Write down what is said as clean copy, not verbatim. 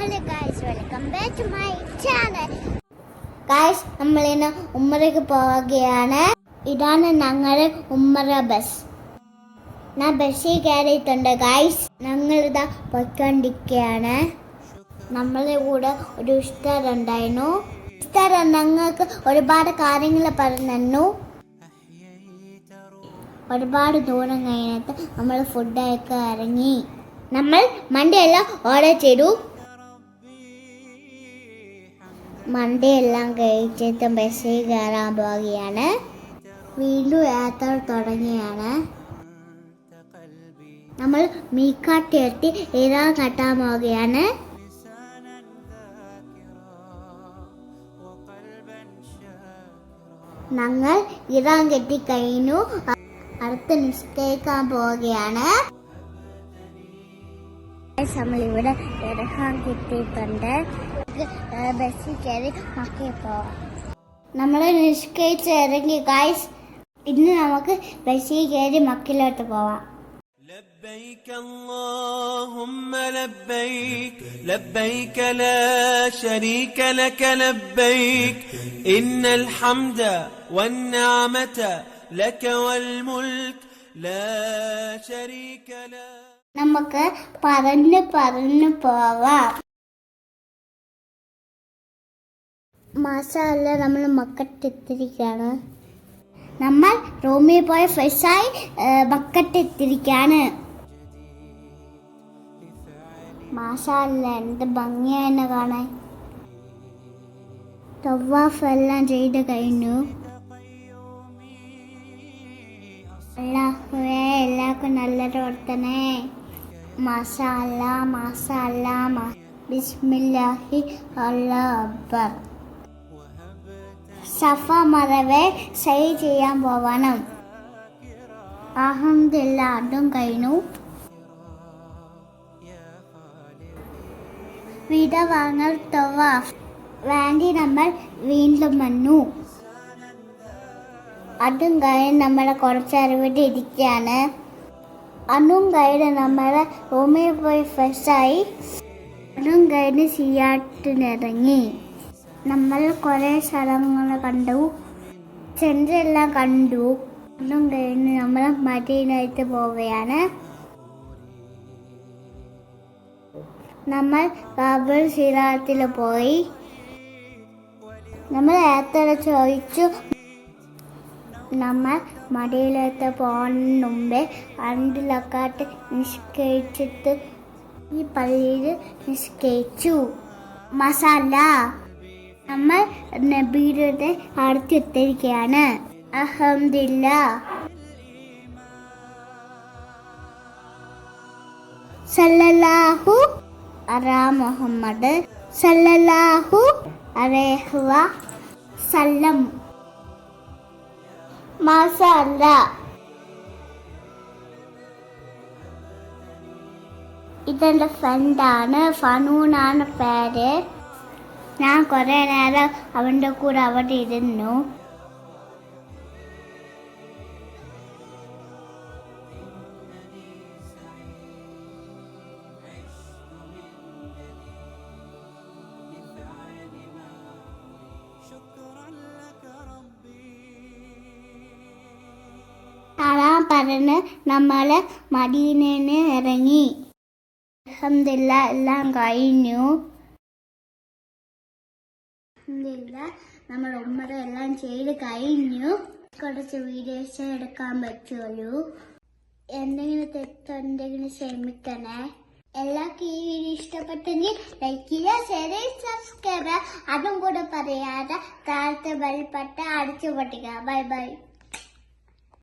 Hello guys, welcome back to my channel. Guys, നമ്മൾ ഇന്ന് ഉമ്മറയ്ക്ക് പോവുകയാണ്. ഇതാണ് ഞങ്ങളുടെ ഉമ്മറ ബസ്. ഞാൻ ബസ്സിൽ കയറിയിട്ടുണ്ട് ഗൈസ്. ഞങ്ങളിതാ പൊയ്ക്കൊണ്ടിരിക്കുകയാണ്. നമ്മളുടെ കൂടെ ഒരു ഉസ്താദ് ഉണ്ടായിരുന്നു. ഉസ്താദ് ഞങ്ങൾക്ക് ഒരുപാട് കാര്യങ്ങൾ പറഞ്ഞു. ഒരുപാട് ദൂരം കഴിഞ്ഞിട്ട് നമ്മൾ ഫുഡൊക്കെ ഇറങ്ങി. നമ്മൾ മന്തിയെല്ലാം ഓർഡർ ചെയ്തു. മന്തിയെല്ലാം കഴിച്ചിട്ട് ബസ്സിൽ കയറാൻ പോവുകയാണ്. വീണ്ടും യാത്ര തുടങ്ങിയാണ്. നമ്മൾ മീക്കാട്ടി എത്തി ഇറാൻ കെട്ടാൻ പോവുകയാണ്. ഞങ്ങൾ ഇറാൻ കെട്ടിക്കഴിഞ്ഞു. അടുത്ത് നിസ്കരിക്കാൻ പോവുകയാണ്. നമ്മളിവിടെ ഇറങ്ങാൻ കിട്ടിയിട്ടുണ്ട്. ബസ്സിൽ കയറി മക്കയിൽ പോവാം. നമ്മൾ നിസ്കരിച്ച് ഇറങ്ങി ഗൈസ്. ഇന്ന് നമുക്ക് ബസ്സിൽ കയറി മക്കയിലോട്ട് പോവാം. لبيك اللهم لبيك لبيك لا شريك لك لبيك إن الحمد والنعمة لك والملك لا شريك له. നമുക്ക് പറഞ്ഞു പോവാം. മാഷാഅല്ലാ, നമ്മൾ മക്കത്തെത്തിരിക്കുകയാണ്. നമ്മൾ റൂമിൽ പോയ ഫ്രഷായി മക്കത്തെത്തിരിക്കുകയാണ്. മാഷാഅല്ലാ, എന്ത് ഭംഗിയായെന്ന് കാണാൻ. തവാഫ് എല്ലാം ചെയ്ത് കഴിഞ്ഞു. അല്ലാഹുവേ, എല്ലാവർക്കും നല്ലൊരു വർത്തനെ. മാഷാഅല്ലാ മാഷാഅല്ലാ. ബിസ്മില്ലാഹി അല്ലാഹു അക്ബർ. സഫ മറവെ സൈ ചെയ്യാൻ പോവണം. അൽഹംദുലില്ലാ, അതും കഴിഞ്ഞു. വിട വാങ്ങൽ തവാഫ് വേണ്ടി നമ്മൾ വീണ്ടും വന്നു. അതും കഴിഞ്ഞ് നമ്മളെ കുറച്ചറിവിടെ ഇരിക്കുകയാണ്. അതും കഴിഞ്ഞ് നമ്മളെ റൂമിൽ പോയി ഫ്രഷായി. അതും കഴിഞ്ഞ് സിയാറ്റിനിറങ്ങി. നമ്മൾ കുറേ സ്ഥലങ്ങൾ കണ്ടു. ചെണ്ടെല്ലാം കണ്ടു. അതും കഴിഞ്ഞ് നമ്മൾ മദീനയിലേക്ക് പോവുകയാണ്. നമ്മൾ കാബുൽ സിറാത്തിൽ പോയി. നമ്മൾ യാത്ര ചോദിച്ചു. നമ്മൾ മദീനയിലേക്ക് പോകുന്നതിന് മുമ്പേ 2 റക്അത്ത് നിസ്കരിച്ചിട്ട് ഈ പള്ളിയിൽ നിസ്കരിച്ചു. മാഷാഅല്ലാ, നമ്മൾ നബിയുടെ അടുത്തെത്തിയിരിക്കുകയാണ്. അൽഹംദുലില്ലാ. സല്ലല്ലാഹു അലാ മുഹമ്മദ് സല്ലല്ലാഹു അലൈഹി വസല്ലം. മാഷാഅല്ലാ. ഇതെൻ്റെ ഫ്രണ്ടാണ്, ഫനൂനാണ് പേര്. ഞാൻ കുറേ നേരം അവൻ്റെ കൂടെ അവിടെ ഇരുന്നു. കാണാൻ പറഞ്ഞ് നമ്മൾ മദീനയിൽ ഇറങ്ങി. അൽഹംദുലില്ലാ, എല്ലാം കഴിഞ്ഞു. നമ്മൾ ഉമ്മറ എല്ലാം ചെയ്ത് കഴിഞ്ഞു. കുറച്ച് വീഡിയോസ് എടുക്കാൻ പറ്റുള്ളൂ. എന്തെങ്കിലും തെറ്റുണ്ടെങ്കിലും ക്ഷമിക്കണേ. എല്ലാവർക്കും ഈ വീഡിയോ ഇഷ്ടപ്പെട്ടെങ്കിൽ ലൈക്ക് ചെയ്യുക, ഷെയർ ചെയ്യുക, സബ്സ്ക്രൈബ് ചെയ്യുക. അതും കൂടെ പറയാതെ താഴത്തെ ബെൽ ബട്ടൺ അടിച്ചു പൊട്ടിക്കുക. Bye by.